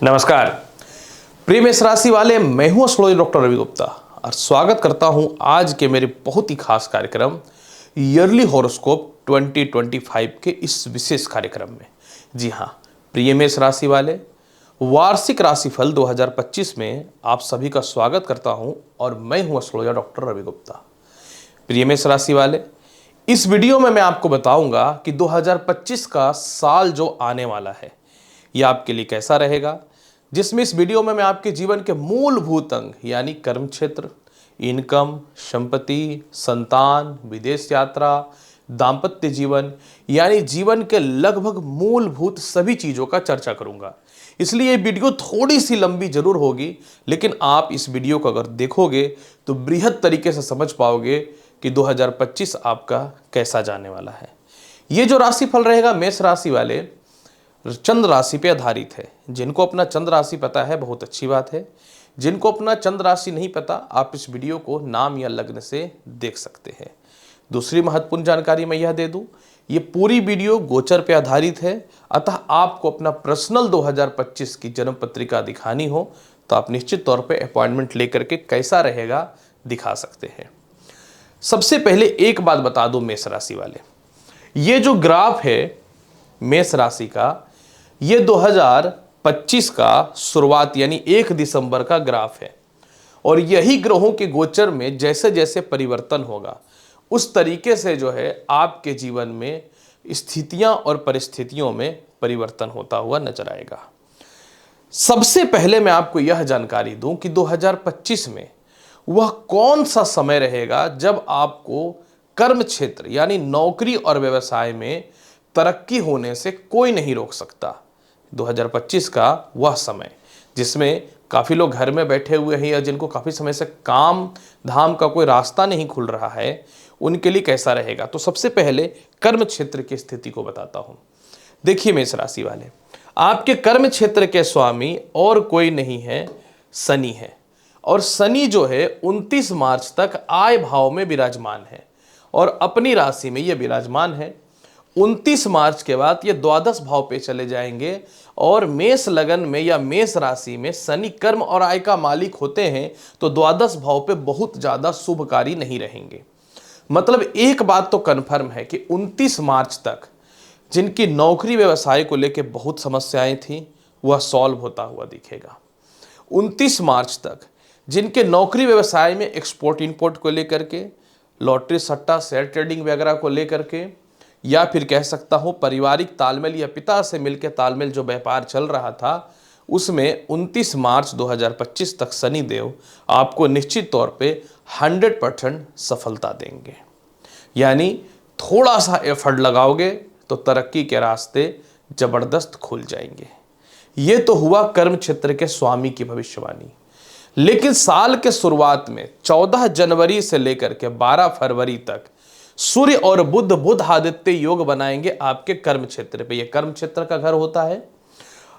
नमस्कार प्रिय मेष राशि वाले, मैं हूं एस्ट्रोलॉजर डॉक्टर रवि गुप्ता और स्वागत करता हूं आज के मेरे बहुत ही खास कार्यक्रम ईयरली हॉरोस्कोप 2025 के इस विशेष कार्यक्रम में। जी हां प्रिय मेष राशि वाले, वार्षिक राशिफल 2025 में आप सभी का स्वागत करता हूं और मैं हूं एस्ट्रोलॉजर डॉक्टर रवि गुप्ता। प्रिय मेष राशि वाले, इस वीडियो में मैं आपको बताऊंगा कि 2025 का साल जो आने वाला है यह आपके लिए कैसा रहेगा, जिसमें इस वीडियो में मैं आपके जीवन के मूलभूत अंग यानी कर्म क्षेत्र, इनकम, संपत्ति, संतान, विदेश यात्रा, दांपत्य जीवन यानी जीवन के लगभग मूलभूत सभी चीजों का चर्चा करूंगा। इसलिए ये वीडियो थोड़ी सी लंबी जरूर होगी, लेकिन आप इस वीडियो को अगर देखोगे तो बृहद तरीके से समझ पाओगे कि 2025 आपका कैसा जाने वाला है। ये जो राशिफल रहेगा मेष राशि वाले, चंद्र राशि पे आधारित है। जिनको अपना चंद्र राशि पता है बहुत अच्छी बात है, जिनको अपना चंद्र राशि नहीं पता आप इस वीडियो को नाम या लग्न से देख सकते हैं। दूसरी महत्वपूर्ण जानकारी मैं यह दे दूं, ये पूरी वीडियो गोचर पे आधारित है, अतः आपको अपना पर्सनल 2025 की जन्म पत्रिका दिखानी हो तो आप निश्चित तौर पे अपॉइंटमेंट लेकर के कैसा रहेगा दिखा सकते हैं। सबसे पहले एक बात बता दूं मेष राशि वाले, ये जो ग्राफ है मेष राशि का, ये 2025 का शुरुआत यानी 1 दिसंबर का ग्राफ है और यही ग्रहों के गोचर में जैसे जैसे परिवर्तन होगा उस तरीके से जो है आपके जीवन में स्थितियां और परिस्थितियों में परिवर्तन होता हुआ नजर आएगा। सबसे पहले मैं आपको यह जानकारी दूं कि 2025 में वह कौन सा समय रहेगा जब आपको कर्म क्षेत्र यानी नौकरी और व्यवसाय में तरक्की होने से कोई नहीं रोक सकता। 2025 का वह समय जिसमें काफ़ी लोग घर में बैठे हुए हैं या जिनको काफ़ी समय से काम धाम का कोई रास्ता नहीं खुल रहा है, उनके लिए कैसा रहेगा। तो सबसे पहले कर्म क्षेत्र की स्थिति को बताता हूं। देखिए मेष राशि वाले, आपके कर्म क्षेत्र के स्वामी और कोई नहीं है, शनि है। और शनि जो है 29 मार्च तक आय भाव में विराजमान है और अपनी राशि में यह विराजमान है। 29 मार्च के बाद ये द्वादश भाव पे चले जाएंगे और मेष लगन में या मेष राशि में शनि कर्म और आय का मालिक होते हैं तो द्वादश भाव पे बहुत ज्यादा शुभकारी नहीं रहेंगे। मतलब एक बात तो कन्फर्म है कि 29 मार्च तक जिनकी नौकरी व्यवसाय को लेकर बहुत समस्याएं थी वह सॉल्व होता हुआ दिखेगा। 29 मार्च तक जिनके नौकरी व्यवसाय में एक्सपोर्ट इंपोर्ट को लेकर के, लॉटरी सट्टा शेयर ट्रेडिंग वगैरह को लेकर के, या फिर कह सकता हूं पारिवारिक तालमेल या पिता से मिलकर तालमेल जो व्यापार चल रहा था उसमें 29 मार्च 2025 तक शनि देव आपको निश्चित तौर पे 100% सफलता देंगे। यानी थोड़ा सा एफर्ट लगाओगे तो तरक्की के रास्ते जबरदस्त खुल जाएंगे। ये तो हुआ कर्म क्षेत्र के स्वामी की भविष्यवाणी। लेकिन साल के शुरुआत में 14 जनवरी से लेकर के 12 फरवरी तक सूर्य और बुध आदित्य योग बनाएंगे आपके कर्म क्षेत्र पे। ये कर्म क्षेत्र का घर होता है।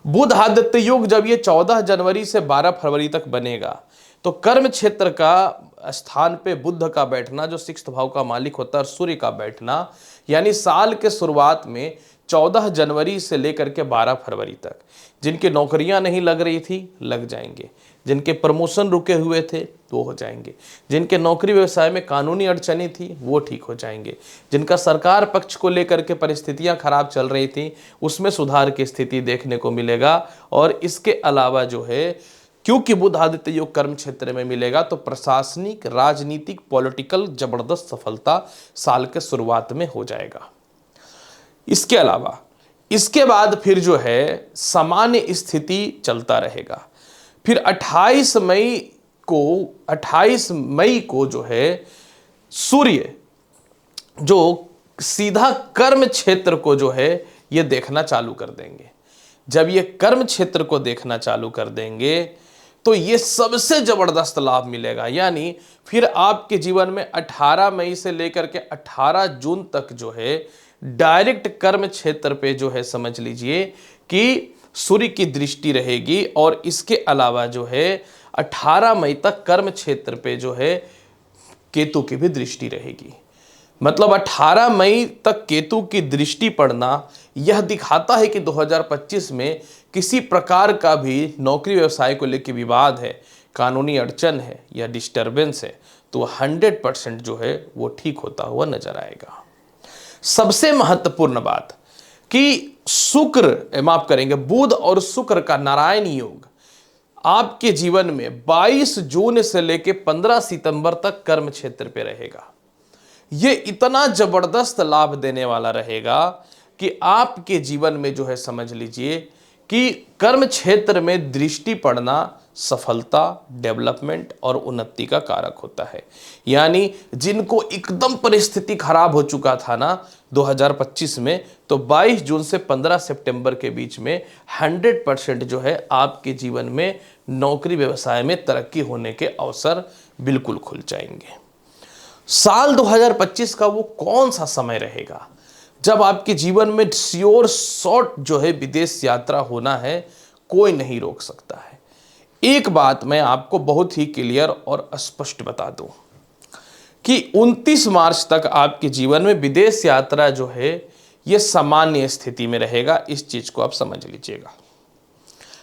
बुध आदित्य योग जब ये 14 जनवरी से 12 फरवरी तक बनेगा तो कर्म क्षेत्र का स्थान पे बुध का बैठना जो 6th भाव का मालिक होता है, सूर्य का बैठना, यानी साल के शुरुआत में 14 जनवरी से लेकर के 12 फरवरी तक जिनकी नौकरियां नहीं लग रही थी लग जाएंगे, जिनके प्रमोशन रुके हुए थे वो हो जाएंगे, जिनके नौकरी व्यवसाय में कानूनी अड़चनें थी वो ठीक हो जाएंगे, जिनका सरकार पक्ष को लेकर के परिस्थितियां खराब चल रही थी उसमें सुधार की स्थिति देखने को मिलेगा। और इसके अलावा जो है क्योंकि बुध आदित्य योग कर्म क्षेत्र में मिलेगा तो प्रशासनिक, राजनीतिक, पॉलिटिकल जबरदस्त सफलता साल के शुरुआत में हो जाएगा। इसके अलावा इसके बाद फिर जो है सामान्य स्थिति चलता रहेगा। फिर 28 मई को जो है सूर्य जो सीधा कर्म क्षेत्र को जो है ये देखना चालू कर देंगे। जब ये कर्म क्षेत्र को देखना चालू कर देंगे तो ये सबसे जबरदस्त लाभ मिलेगा। यानी फिर आपके जीवन में 18 मई से लेकर के 18 जून तक जो है डायरेक्ट कर्म क्षेत्र पे जो है समझ लीजिए कि सूर्य की दृष्टि रहेगी। और इसके अलावा जो है 18 मई तक कर्म क्षेत्र पे जो है केतु की भी दृष्टि रहेगी। मतलब 18 मई तक केतु की दृष्टि पड़ना यह दिखाता है कि 2025 में किसी प्रकार का भी नौकरी व्यवसाय को लेकर विवाद है, कानूनी अड़चन है या डिस्टरबेंस है, तो 100% जो है वो ठीक होता हुआ नजर आएगा। सबसे महत्वपूर्ण बात कि शुक्र, माफ करेंगे, बुध और शुक्र का नारायण योग आपके जीवन में 22 जून से लेकर 15 सितंबर तक कर्म क्षेत्र पे रहेगा। ये इतना जबरदस्त लाभ देने वाला रहेगा कि आपके जीवन में जो है समझ लीजिए कि कर्म क्षेत्र में दृष्टि पड़ना सफलता, डेवलपमेंट और उन्नति का कारक होता है। यानी जिनको एकदम परिस्थिति खराब हो चुका था ना 2025 में, तो 22 जून से 15 सितंबर के बीच में 100% जो है आपके जीवन में नौकरी व्यवसाय में तरक्की होने के अवसर बिल्कुल खुल जाएंगे। साल 2025 का वो कौन सा समय रहेगा जब आपके जीवन में श्योर शॉट जो है विदेश यात्रा होना है, कोई नहीं रोक सकता है। एक बात मैं आपको बहुत ही क्लियर और स्पष्ट बता दूं कि 29 मार्च तक आपके जीवन में विदेश यात्रा जो है यह सामान्य स्थिति में रहेगा। इस चीज को आप समझ लीजिएगा।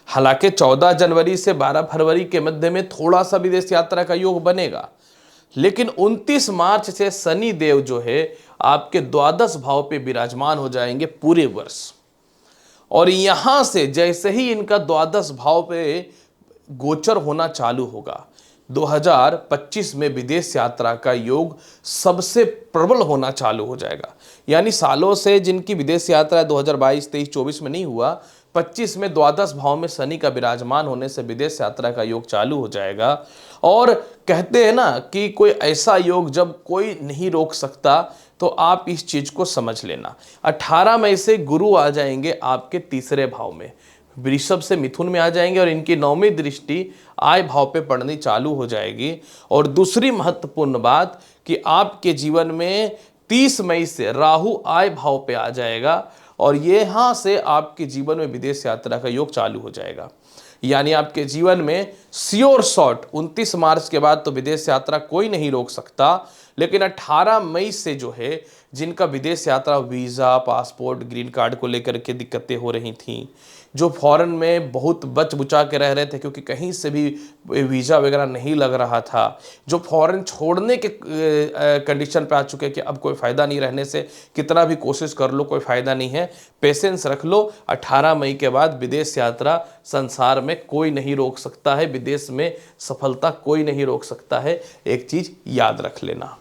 हालांकि 14 जनवरी से 12 फरवरी के मध्य में थोड़ा सा विदेश यात्रा का योग बनेगा, लेकिन 29 मार्च से शनि देव जो है आपके द्वादश भाव पे विराजमान हो जाएंगे पूरे वर्ष। और यहां से जैसे ही इनका द्वादश भाव पे गोचर होना चालू होगा, 2025 में विदेश यात्रा का योग सबसे प्रबल होना चालू हो जाएगा। यानी सालों से जिनकी विदेश यात्रा 2022, 23, 24 में नहीं हुआ, 25 में द्वादश भाव में शनि का विराजमान होने से विदेश यात्रा का योग चालू हो जाएगा। और कहते हैं ना कि कोई ऐसा योग जब कोई नहीं रोक सकता, तो आप इस चीज को समझ लेना। 18 मई से गुरु आ जाएंगे आपके तीसरे भाव में, वृषभ से मिथुन में आ जाएंगे और इनकी 9वीं दृष्टि आय भाव पे पड़नी चालू हो जाएगी। और दूसरी महत्वपूर्ण बात कि आपके जीवन में 30 मई से राहु आय भाव पे आ जाएगा और यहां से आपके जीवन में विदेश यात्रा का योग चालू हो जाएगा। यानी आपके जीवन में श्योर शॉट 29 मार्च के बाद तो विदेश यात्रा कोई नहीं रोक सकता, लेकिन 18 मई से जो है जिनका विदेश यात्रा वीज़ा, पासपोर्ट, ग्रीन कार्ड को लेकर के दिक्कतें हो रही थीं, जो फॉरेन में बहुत बच बुचा के रह रहे थे क्योंकि कहीं से भी वीज़ा वगैरह नहीं लग रहा था, जो फॉरेन छोड़ने के कंडीशन पे आ चुके कि अब कोई फ़ायदा नहीं, रहने से कितना भी कोशिश कर लो कोई फ़ायदा नहीं है, पेशेंस रख लो। 18 मई के बाद विदेश यात्रा संसार में कोई नहीं रोक सकता है, विदेश में सफलता कोई नहीं रोक सकता है। एक चीज़ याद रख लेना,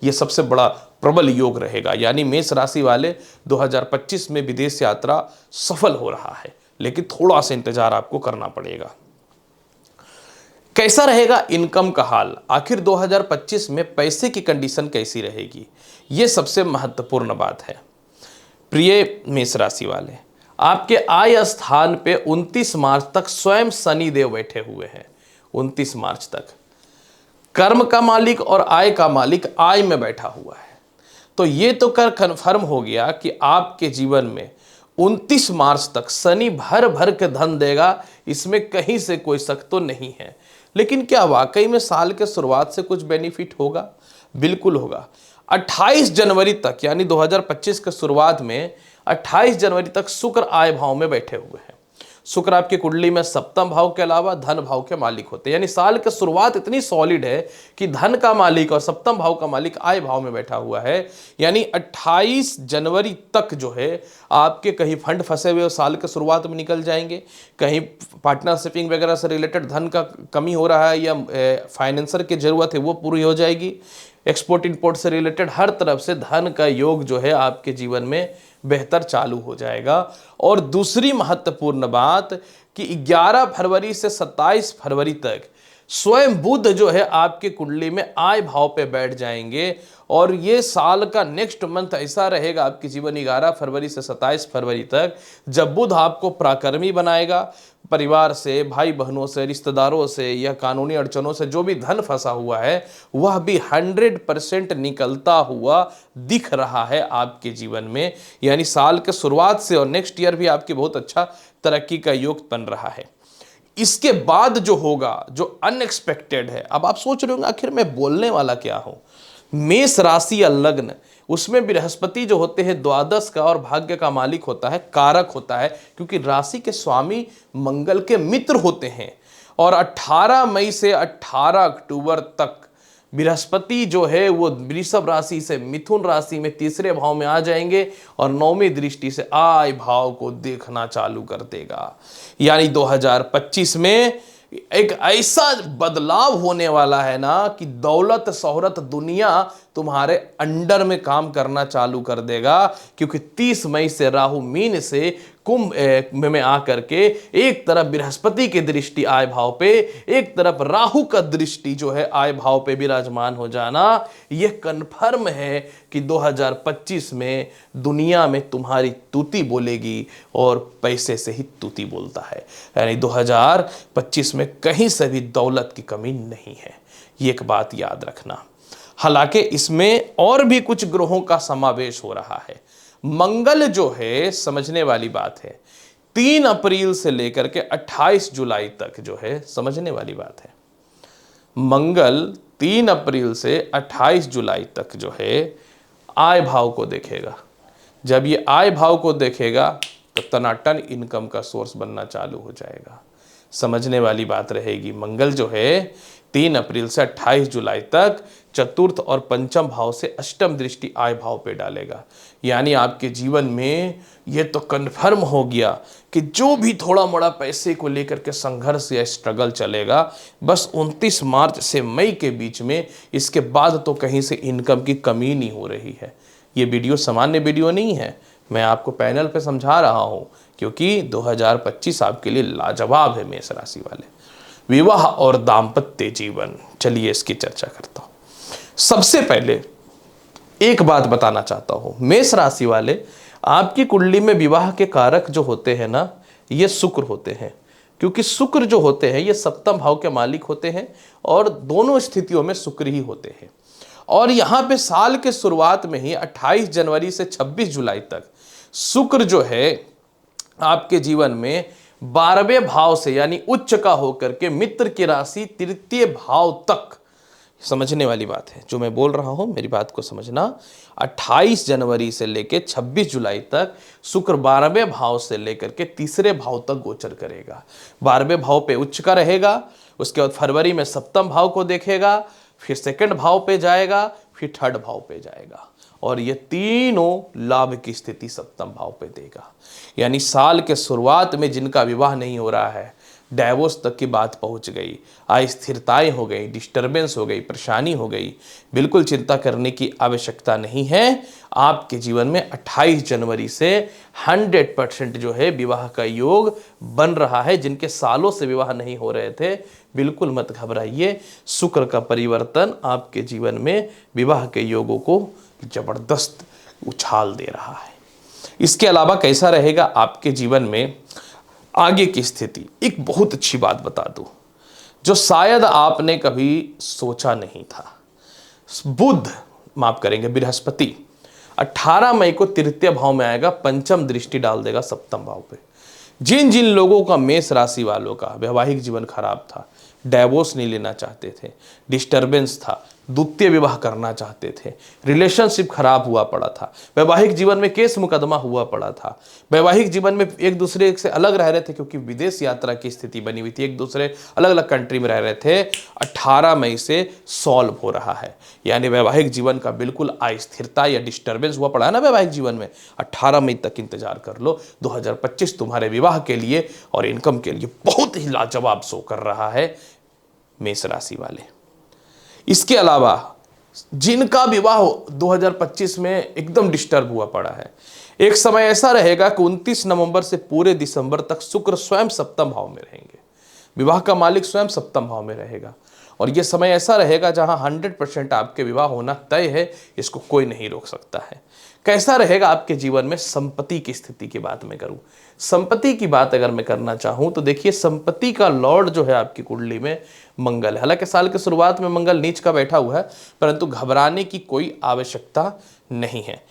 ये सबसे बड़ा प्रबल योग रहेगा। यानी मेष राशि वाले 2025 में विदेश यात्रा सफल हो रहा है, लेकिन थोड़ा सा इंतजार आपको करना पड़ेगा। कैसा रहेगा इनकम का हाल, आखिर 2025 में पैसे की कंडीशन कैसी रहेगी, यह सबसे महत्वपूर्ण बात है। प्रिय मेष राशि वाले, आपके आय स्थान पे 29 मार्च तक स्वयं शनि देव बैठे हुए हैं। 29 मार्च तक कर्म का मालिक और आय का मालिक आय में बैठा हुआ है। तो ये तो कर कन्फर्म हो गया कि आपके जीवन में 29 मार्च तक शनि भर भर के धन देगा, इसमें कहीं से कोई शक तो नहीं है। लेकिन क्या वाकई में साल के शुरुआत से कुछ बेनिफिट होगा? बिल्कुल होगा। 28 जनवरी तक यानी 2025 के शुरुआत में 28 जनवरी तक शुक्र आय भाव में बैठे हुए हैं। शुक्र आपकी कुंडली में सप्तम भाव के अलावा धन भाव के मालिक होते हैं। यानी साल की शुरुआत इतनी सॉलिड है कि धन का मालिक और सप्तम भाव का मालिक आय भाव में बैठा हुआ है। यानी 28 जनवरी तक जो है आपके कहीं फंड फंसे हुए साल के शुरुआत में निकल जाएंगे, कहीं पार्टनरशिपिंग वगैरह से रिलेटेड धन का कमी हो रहा है या फाइनेंसर की जरूरत है वो पूरी हो जाएगी। एक्सपोर्ट इंपोर्ट से रिलेटेड हर तरफ से धन का योग जो है आपके जीवन में बेहतर चालू हो जाएगा। और दूसरी महत्वपूर्ण बात कि 11 फरवरी से 27 फरवरी तक स्वयं बुध जो है आपके कुंडली में आय भाव पे बैठ जाएंगे। और ये साल का नेक्स्ट मंथ ऐसा रहेगा आपके जीवन 11 फरवरी से 27 फरवरी तक, जब बुध आपको पराक्रमी बनाएगा। परिवार से, भाई बहनों से, रिश्तेदारों से या कानूनी अड़चनों से जो भी धन फंसा हुआ है वह भी 100% निकलता हुआ दिख रहा है आपके जीवन में। यानी साल के शुरुआत से और नेक्स्ट ईयर भी आपकी बहुत अच्छा तरक्की का योग बन रहा है। इसके बाद जो होगा, जो अनएक्सपेक्टेड है, अब आप सोच रहे होंगे आखिर मैं बोलने वाला क्या हूं। मेष राशि या लग्न, उसमें बृहस्पति जो होते हैं द्वादश का और भाग्य का मालिक होता है, कारक होता है, क्योंकि राशि के स्वामी मंगल के मित्र होते हैं। और 18 मई से 18 अक्टूबर तक बृहस्पति जो है वो वृषभ राशि से मिथुन राशि में तीसरे भाव में आ जाएंगे और नौवीं दृष्टि से आय भाव को देखना चालू कर देगा। यानी 2025 में एक ऐसा बदलाव होने वाला है ना कि दौलत शोहरत दुनिया तुम्हारे अंडर में काम करना चालू कर देगा, क्योंकि 30 मई से राहु मीन से कुंभ में आकर के एक तरफ बृहस्पति की दृष्टि आय भाव पे, एक तरफ राहु का दृष्टि जो है आय भाव पे विराजमान हो जाना, यह कन्फर्म है कि 2025 में दुनिया में तुम्हारी तूती बोलेगी और पैसे से ही तूती बोलता है। यानी 2025 में कहीं से भी दौलत की कमी नहीं है, ये एक बात याद रखना। हालांकि इसमें और भी कुछ ग्रहों का समावेश हो रहा है। मंगल जो है समझने वाली बात है, 3 अप्रैल से लेकर के 28 जुलाई तक जो है समझने वाली बात है। मंगल 3 अप्रैल से 28 जुलाई तक जो है आय भाव को देखेगा। जब ये आय भाव को देखेगा तो टनाटन इनकम का सोर्स बनना चालू हो जाएगा। समझने वाली बात रहेगी, मंगल जो है 3 अप्रैल से 28 जुलाई तक चतुर्थ और पंचम भाव से अष्टम दृष्टि आय भाव पे डालेगा। यानी आपके जीवन में ये तो कन्फर्म हो गया कि जो भी थोड़ा मोड़ा पैसे को लेकर के संघर्ष या स्ट्रगल चलेगा, बस 29 मार्च से मई के बीच में, इसके बाद तो कहीं से इनकम की कमी नहीं हो रही है। ये वीडियो सामान्य वीडियो नहीं है, मैं आपको पैनल पे समझा रहा हूँ, क्योंकि 2025 आपके लिए लाजवाब है मेष राशि वाले। विवाह और दाम्पत्य जीवन, चलिए इसकी चर्चा करता हूँ। सबसे पहले एक बात बताना चाहता हूं, मेष राशि वाले, आपकी कुंडली में विवाह के कारक जो होते हैं ना, ये शुक्र होते हैं। क्योंकि शुक्र जो होते हैं ये सप्तम भाव के मालिक होते हैं और दोनों स्थितियों में शुक्र ही होते हैं। और यहां पे साल के शुरुआत में ही 28 जनवरी से 26 जुलाई तक शुक्र जो है आपके जीवन में 12वें भाव से यानी उच्च का होकर के मित्र की राशि तृतीय भाव तक, समझने वाली बात है जो मैं बोल रहा हूं, मेरी बात को समझना। 28 जनवरी से लेकर 26 जुलाई तक शुक्र 12वें भाव से लेकर के तीसरे भाव तक गोचर करेगा। 12वें भाव पे उच्च का रहेगा, उसके बाद फरवरी में सप्तम भाव को देखेगा, फिर सेकंड भाव पे जाएगा, फिर थर्ड भाव पे जाएगा, और ये तीनों लाभ की स्थिति सप्तम भाव पे देगा। यानी साल के शुरुआत में जिनका विवाह नहीं हो रहा है, डाइवोर्स तक की बात पहुंच गई, अस्थिरताएं हो गई, डिस्टर्बेंस हो गई, परेशानी हो गई, बिल्कुल चिंता करने की आवश्यकता नहीं है। आपके जीवन में 28 जनवरी से 100% जो है विवाह का योग बन रहा है। जिनके सालों से विवाह नहीं हो रहे थे, बिल्कुल मत घबराइए, शुक्र का परिवर्तन आपके जीवन में विवाह के योगों को जबरदस्त उछाल दे रहा है। इसके अलावा कैसा रहेगा आपके जीवन में आगे की स्थिति, एक बहुत अच्छी बात बता दूं जो शायद आपने कभी सोचा नहीं था। बुध, माफ करेंगे, बृहस्पति 18 मई को तृतीय भाव में आएगा, पंचम दृष्टि डाल देगा सप्तम भाव पे। जिन जिन लोगों का, मेष राशि वालों का वैवाहिक जीवन खराब था, डाइवोर्स नहीं लेना चाहते थे, डिस्टर्बेंस था, द्वितीय विवाह करना चाहते थे, रिलेशनशिप खराब हुआ पड़ा था, वैवाहिक जीवन में केस मुकदमा हुआ पड़ा था, वैवाहिक जीवन में एक दूसरे से अलग रह रहे थे क्योंकि विदेश यात्रा की स्थिति बनी हुई थी, एक दूसरे अलग अलग कंट्री में रह रहे थे, 18 मई से सॉल्व हो रहा है। यानी वैवाहिक जीवन का बिल्कुल अस्थिरता या डिस्टर्बेंस हुआ पड़ा है ना वैवाहिक जीवन में, 18 मई तक इंतजार कर लो। 2025 तुम्हारे विवाह के लिए और इनकम के लिए बहुत ही लाजवाब शो कर रहा है मेष राशि वाले। इसके अलावा जिनका विवाह 2025 में एकदम डिस्टर्ब हुआ पड़ा है, एक समय ऐसा रहेगा कि 29 नवंबर से पूरे दिसंबर तक शुक्र स्वयं सप्तम भाव में रहेंगे, विवाह का मालिक स्वयं सप्तम भाव में रहेगा, और यह समय ऐसा रहेगा जहां 100% आपके विवाह होना तय है, इसको कोई नहीं रोक सकता है। कैसा रहेगा आपके जीवन में संपत्ति की स्थिति की बात मैं करूं, संपत्ति की बात अगर मैं करना चाहूं तो देखिए, संपत्ति का लॉर्ड जो है आपकी कुंडली में मंगल है। हालांकि साल के शुरुआत में मंगल नीच का बैठा हुआ है, परंतु घबराने की कोई आवश्यकता नहीं है।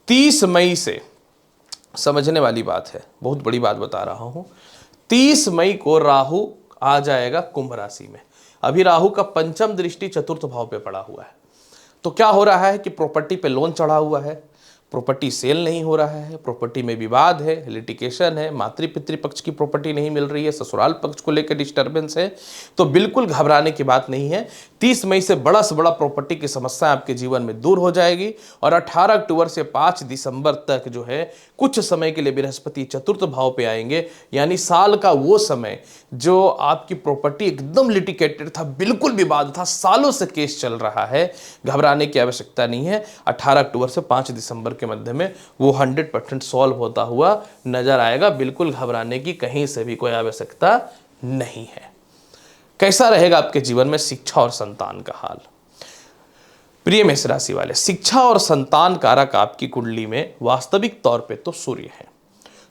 30 मई से, समझने वाली बात है, बहुत बड़ी बात बता रहा हूं, 30 मई को राहु आ जाएगा कुंभ राशि में। अभी राहु का पंचम दृष्टि चतुर्थ भाव पे पड़ा हुआ है। तो क्या हो रहा है कि प्रॉपर्टी पे लोन चढ़ा हुआ है, प्रॉपर्टी सेल नहीं हो रहा है, प्रॉपर्टी में विवाद है, लिटिगेशन है, मातृ पितृ पक्ष की प्रॉपर्टी नहीं मिल रही है, ससुराल पक्ष को लेकर डिस्टर्बेंस है, तो बिल्कुल घबराने की बात नहीं है। 30 मई से बड़ा से बड़ा प्रॉपर्टी की समस्या आपके जीवन में दूर हो जाएगी और 18 अक्टूबर से 5 दिसंबर तक जो है कुछ समय के लिए बृहस्पति चतुर्थ भाव पे आएंगे, यानी साल का वो समय जो आपकी प्रॉपर्टी एकदम लिटिगेटेड था, बिल्कुल विवाद था, सालों से केस चल रहा है, घबराने की आवश्यकता नहीं है। 18 अक्टूबर से 5 दिसंबर के मध्य में वो 100% सॉल्व होता हुआ नजर आएगा। बिल्कुल घबराने की कहीं से भी कोई आवश्यकता नहीं है। कैसा रहेगा आपके जीवन में शिक्षा और संतान का हाल? प्रिय मेष राशि वाले, शिक्षा और संतान कारक आपकी कुंडली में वास्तविक तौर पे तो सूर्य है।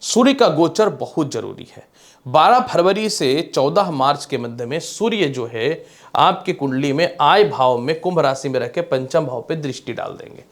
सूर्य का गोचर बहुत जरूरी है। 12 फरवरी से 14 मार्च के मध्य में सूर्य जो है आपकी कुंडली में आय भाव में कुंभ राशि में रह के पंचम भाव पे दृष्टि डाल देंगे।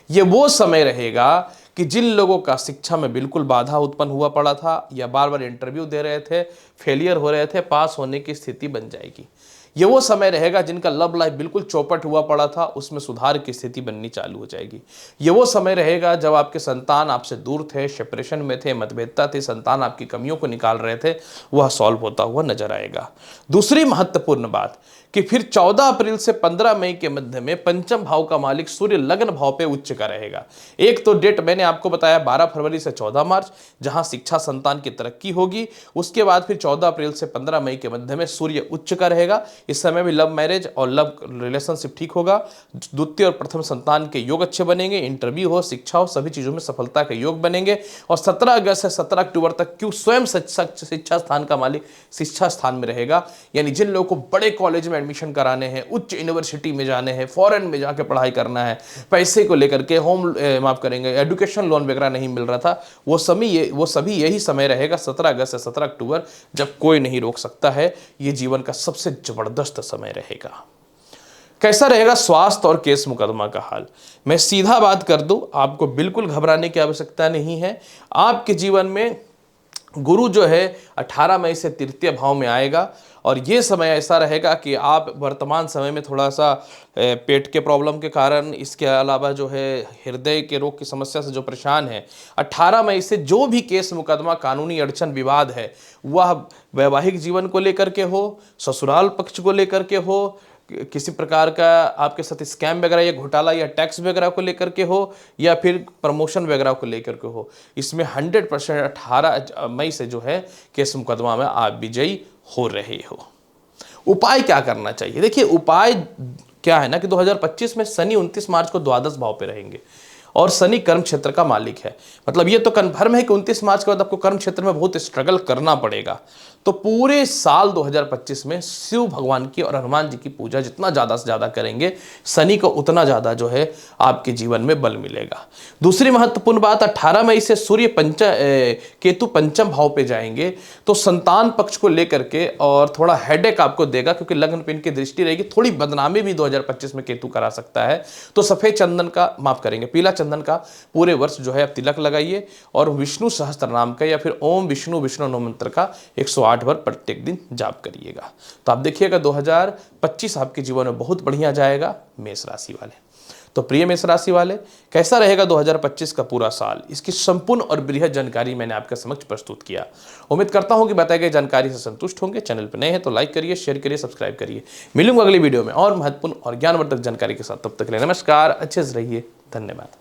ये वो समय रहेगा कि जिन लोगों का शिक्षा में बिल्कुल बाधा उत्पन्न हुआ पड़ा था या बार बार इंटरव्यू दे रहे थे, फेलियर हो रहे थे, पास होने की स्थिति बन जाएगी। ये वो समय रहेगा जिनका लव लाइफ बिल्कुल चौपट हुआ पड़ा था, उसमें सुधार की स्थिति बननी चालू हो जाएगी। ये वो समय रहेगा जब आपके संतान आपसे दूर थे, सेपरेशन में थे, मतभेदता थी, संतान आपकी कमियों को निकाल रहे थे, वह सॉल्व होता हुआ नजर आएगा। दूसरी महत्वपूर्ण बात कि फिर 14 अप्रैल से 15 मई के मध्य में पंचम भाव का मालिक सूर्य लग्न भाव पे उच्च का रहेगा। एक तो डेट मैंने आपको बताया 12 फरवरी से 14 मार्च, जहां शिक्षा संतान की तरक्की होगी। उसके बाद फिर 14 अप्रैल से 15 मई के मध्य में सूर्य उच्च का रहेगा। इस समय भी लव मैरिज और लव रिलेशनशिप ठीक होगा। द्वितीय और प्रथम संतान के योग अच्छे बनेंगे। इंटरव्यू हो, शिक्षा हो, सभी चीजों में सफलता के योग बनेंगे। और 17 अगस्त से 17 अक्टूबर तक क्यों स्वयं शिक्षा स्थान का मालिक शिक्षा स्थान में रहेगा, यानी जिन लोगों को बड़े कॉलेज में एडमिशन कराने हैं, उच्च यूनिवर्सिटी में जाने हैं, फॉरेन में जाके पढ़ाई करना है, पैसे को लेकर के माफ करेंगे एजुकेशन लोन वगैरह नहीं मिल रहा था, वो सभी यही समय रहेगा 17 अगस्त से 17 अक्टूबर, जब कोई नहीं रोक सकता है। ये जीवन का सबसे जबरदस्त समय रहेगा। कैसा रहेगा स्वास्थ्य और केस मुकदमा का हाल? मैं सीधा बात कर दूं, आपको बिल्कुल घबराने की आवश्यकता नहीं है। आपके जीवन में गुरु जो है 18 मई से तृतीय भाव में आएगा और ये समय ऐसा रहेगा कि आप वर्तमान समय में थोड़ा सा पेट के प्रॉब्लम के कारण, इसके अलावा जो है हृदय के रोग की समस्या से जो परेशान है, 18 मई से जो भी केस मुकदमा, कानूनी अड़चन, विवाद है, वह वैवाहिक जीवन को लेकर के हो, ससुराल पक्ष को लेकर के हो, किसी प्रकार का आपके साथ स्कैम वगैरह या घोटाला या टैक्स वगैरह को लेकर के हो, या फिर प्रमोशन वगैरह को लेकर के हो, इसमें 100% 18 मई से जो है केस मुकदमा में आप विजयी हो रहे हो। उपाय क्या करना चाहिए? देखिए, उपाय क्या है ना कि 2025 में शनि 29 मार्च को द्वादश भाव पे रहेंगे और शनि कर्म क्षेत्र का मालिक है। मतलब ये तो कन्फर्म है कि 29 मार्च के बाद आपको कर्म क्षेत्र में बहुत स्ट्रगल करना पड़ेगा। तो पूरे साल 2025 में शिव भगवान की और हनुमान जी की पूजा जितना ज़्यादा से ज़्यादा करेंगे, शनि को उतना ज़्यादा जो है आपके जीवन में बल मिलेगा। दूसरी महत्वपूर्ण बात, 18 मई से सूर्य केतु पंचम भाव पे जाएंगे, तो संतान पक्ष को लेकर के और थोड़ा हेडेक आपको देगा, क्योंकि लग्न पे इनकी दृष्टि रहेगी। थोड़ी बदनामी भी 2025 में केतु करा सकता है। तो सफ़ेद चंदन का, माफ करेंगे, पीला चंदन का पूरे वर्ष जो है आप तिलक लगाइए और विष्णु सहस्त्र नाम का या फिर ओम विष्णु विष्णु नो मंत्र का 108 बार प्रत्येक दिन जाप करिएगा। तो आप देखिएगा 2025 आपके जीवन में बहुत बढ़िया जाएगा मेष राशि वाले। तो प्रिय मेष राशि वाले, कैसा रहेगा 2025 का पूरा साल, इसकी संपूर्ण और बृहद जानकारी मैंने आपके समक्ष प्रस्तुत किया। उम्मीद करता हूं कि बताई गई जानकारी से संतुष्ट होंगे। चैनल पर नए हैं तो लाइक करिए, शेयर करिए, सब्सक्राइब करिए। मिलूंगा अगली वीडियो में और महत्वपूर्ण और ज्ञानवर्धक जानकारी के साथ। तब तक के लिए नमस्कार, अच्छे से रहिए, धन्यवाद।